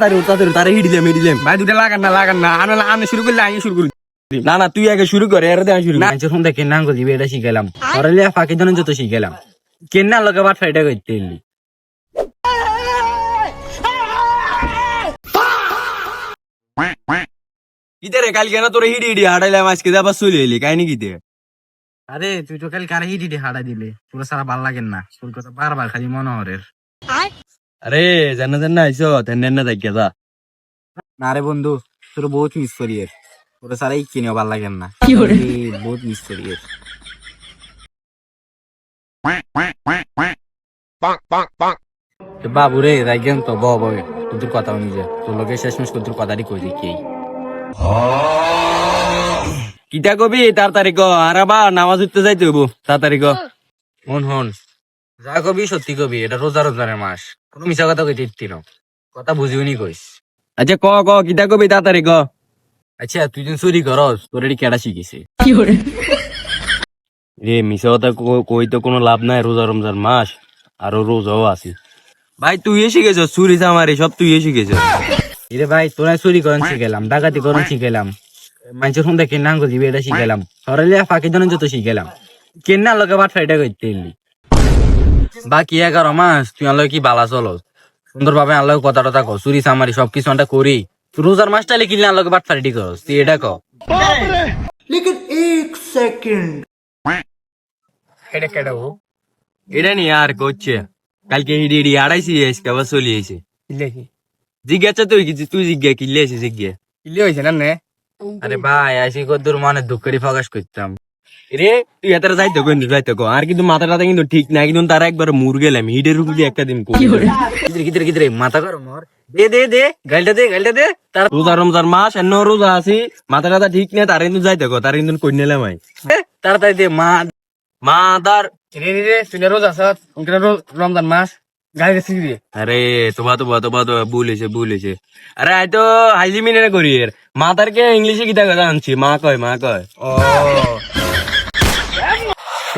তারে হিডিলাম ভাই দুটা লাগান না আনে শুরু করলে আমি শুরু করি। না না তুই আগে শুরু করে এর দিয়ে শুরু না যখন দেখেন না দিবে এটা শিখাইলাম সরালিয়া ফাঁকি ধরুন যত শিখাইলাম কেন্না লোকে বাট ফাইটা করতে এলি কিতে রে কালকে না তোর হিডি হাডাইলাম আজকে আবার চলে এলি কাহিনী কিতে? আরে তুই তো কাল কারে হিডি হাড়া দিলে তোর সারা ভাল লাগেন না তোর কথা বারবার খালি মনোহরের। আরে জানা আইসো তেন না দেখিয়া যা। না রে বন্ধু তোর বহুত মিস করি এর তোর সারাই কিনেও ভাল লাগেন না বহুত মিস করি এর। বাবু রে রাইগেন তো ববে তোর কথা নিজে তোর লোকে শেষমেশ তোর কথাটি কই দেখি কিতা কবি তাড়াতাড়ি ক আর আবার নামাজ উঠতে যাইতে হবো তাড়াতাড়ি ক। হন যা কবি সত্যি কবি এটা রোজার মাস কোনো মিশা কথা কইতে ইতি না কথা বুঝিও নি কইস। আচ্ছা ক কিতা কবি তাড়াতাড়ি ক। আচ্ছা তুই যখন চুরি করস তোর এটি কেডা শিখিছে? রে মিশা কথা কই তো কোনো লাভ নাই, রোজা রমজান মাস আর রোজাও আছে। ভাই তুই শিখেছ চুরি চামারি সব তুই শিখেছ। এরে ভাই তোরা চুরি করেন শিখাইলাম ডাকাতি করেন শিখাইলাম মানুষের ফোন দেখে নাঙ্গ দিবে এটা শিখাইলাম সরালিয়া ফাঁকি ধরুন যত শিখাইলাম কেন্না লোকে বাট ফাইটা করতে এলি বাকি 11 মাস তুই আল্লাহ কি বালা চলো সুন্দর ভাবে আল্লাহ কথা টথা কো চুরি চামারি সবকিছু আমরা করি তুই রোজার মাসটালে কিনলে আল্লাহকে বাট ফাইটি করস তুই এটা ক। এটা কেডা ও এটা নি আর করছে কালকে হিডি আড়াইছি আজকে আবার চলে এসে জিজ্ঞাসা তুই কিছু তুই জিজ্ঞা কিনলে এসে জিজ্ঞা কিলে হয়েছে না নে আরে ভাই আসি কদ্দুর মানে দুঃখেরই প্রকাশ করতাম। রে তুই এত যাইতো কো আর কিন্তু মাথাটা কিন্তু ঠিক না কিন্তু তারা একবার মুর গেলাম হিডের উপরে একটা দিন কিদরে মাথা কর মোর দে গালটা দে তার রোজা রমজান মাস এন্ন রোজা আছি মাথাটা ঠিক নেই তারা কিন্তু যাইতো কো তারা কিন্তু কই নিলাম তাড়াতাড়ি দে মা তার রে তুই রোজ আসাত রমজান মাস গাড়ি রেসি দিয়ে আরে তোমা ভুল হয়েছে আরে আই তো হাইলি মিনে করি এর মাতারকে ইংলিশে কিতা কথা আনছি মা কয় ও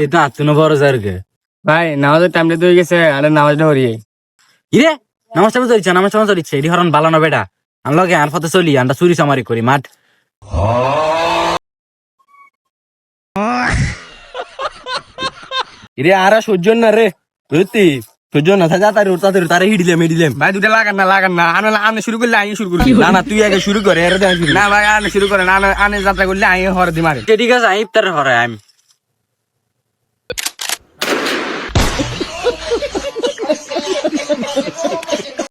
এটা আত্মন বড় জারগে ভাই নামাজের টাইমটা তো হয়ে গেছে আরে নামাজটা হরিয়ে ইরে নামাজ চলিছে এটি হরন বালানো বেটা আনলগে আর ফতে চলি আমরা চুরি চামারি করি মাঠ রে আর সহ্য না রে বুঝতি সহ্য না থাকা তারে হিডিলাম ভাই দুটা লাগান না আনে শুরু করলে আমি শুরু করি। না না তুই আগে শুরু করে এর দিয়ে শুরু না ভাই আনে শুরু করেন আনে যাত্রা করলে আমি হর দি মারে ঠিক আছে আমি ইফতার হরে আমি